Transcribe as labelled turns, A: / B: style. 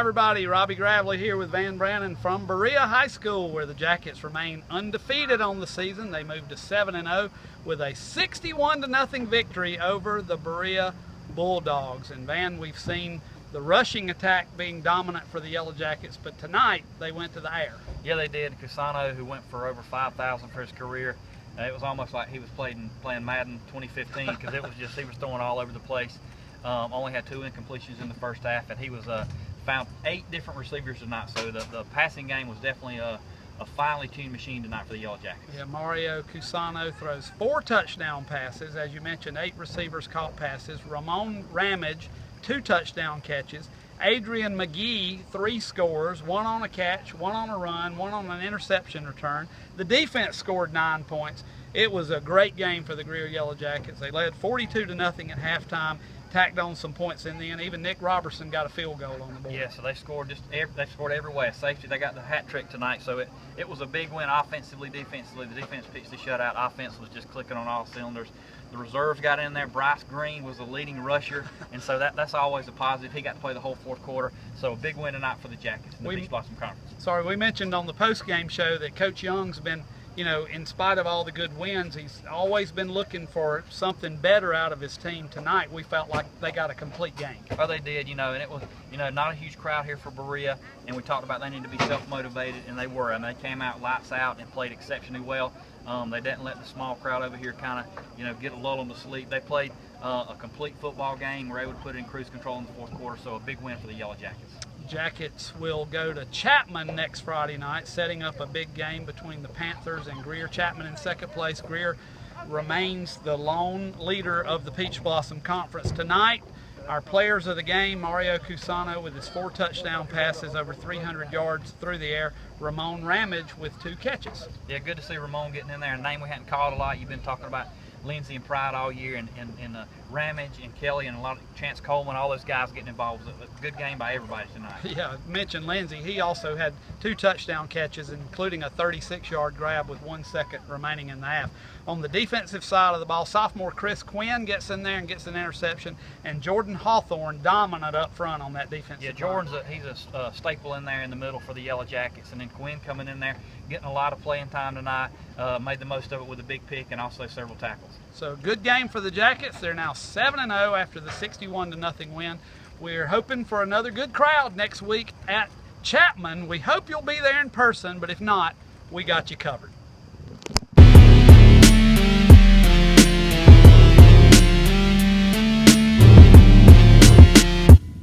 A: everybody, Robbie Gravely here with Van Brannon from Berea High School, where the Jackets remain undefeated on the season. They moved to 7-0 with a 61-0 victory over the Berea Bulldogs. And Van, we've seen the rushing attack being dominant for the Yellow Jackets, but tonight they went to the air.
B: Yeah, they did. Cusano, who went for over 5,000 for his career, it was almost like he was playing Madden 2015 because it was just, he was throwing all over the place. Only had 2 incompletions in the first half, and he was found 8 different receivers tonight. So the passing game was definitely a finely tuned machine tonight for the Yellow Jackets.
A: Yeah, Mario Cusano throws 4 touchdown passes. As you mentioned, 8 receivers caught passes. Ramon Ramage, 2 touchdown catches. Adrian McGee, 3 scores, 1 on a catch, 1 on a run, 1 on an interception return. The defense scored 9 points. It was a great game for the Greer Yellow Jackets. They led 42-0 at halftime, tacked on some points in the end. Even Nick Robertson got a field goal on the board.
B: Yeah, so they scored they scored every way. Safety, they got the hat trick tonight, so it was a big win offensively, defensively. The defense pitched the shutout. Offense was just clicking on all cylinders. The reserves got in there. Bryce Green was the leading rusher, and so that's always a positive. He got to play the whole fourth quarter, so a big win tonight for the Jackets in the Peach Blossom Conference.
A: Sorry, we mentioned on the post-game show that Coach Young's been, in spite of all the good wins, he's always been looking for something better out of his team. Tonight, we felt like they got a complete game.
B: Oh, they did, and it was, not a huge crowd here for Berea, and we talked about they need to be self-motivated, and they were, and they came out lights out and played exceptionally well. They didn't let the small crowd over here kind of, get a lull them to sleep. They played a complete football game, were able to put it in cruise control in the fourth quarter, so a big win for the Yellow Jackets.
A: Jackets will go to Chapman next Friday night, setting up a big game between the Panthers and Greer. Chapman in second place. Greer remains the lone leader of the Peach Blossom Conference. Tonight, our players of the game, Mario Cusano with his 4 touchdown passes, over 300 yards through the air. Ramon Ramage with 2 catches.
B: Yeah, good to see Ramon getting in there. A name we hadn't called a lot. You've been talking about Lindsey and Pride all year, and Ramage and Kelly and a lot of Chance Coleman, all those guys getting involved. It was a good game by everybody tonight.
A: Yeah, I mentioned Lindsey. He also had 2 touchdown catches, including a 36-yard grab with 1 second remaining in the half. On the defensive side of the ball, sophomore Chris Quinn gets in there and gets an interception, and Jordan Hawthorne dominant up front on that defensive line.
B: Yeah, Jordan's he's a staple in there in the middle for the Yellow Jackets, and then Quinn coming in there, getting a lot of playing time tonight, made the most of it with a big pick and also several tackles.
A: So good game for the Jackets. They're now 7-0 after the 61-0 win. We're hoping for another good crowd next week at Chapman. We hope you'll be there in person, but if not, we got you covered.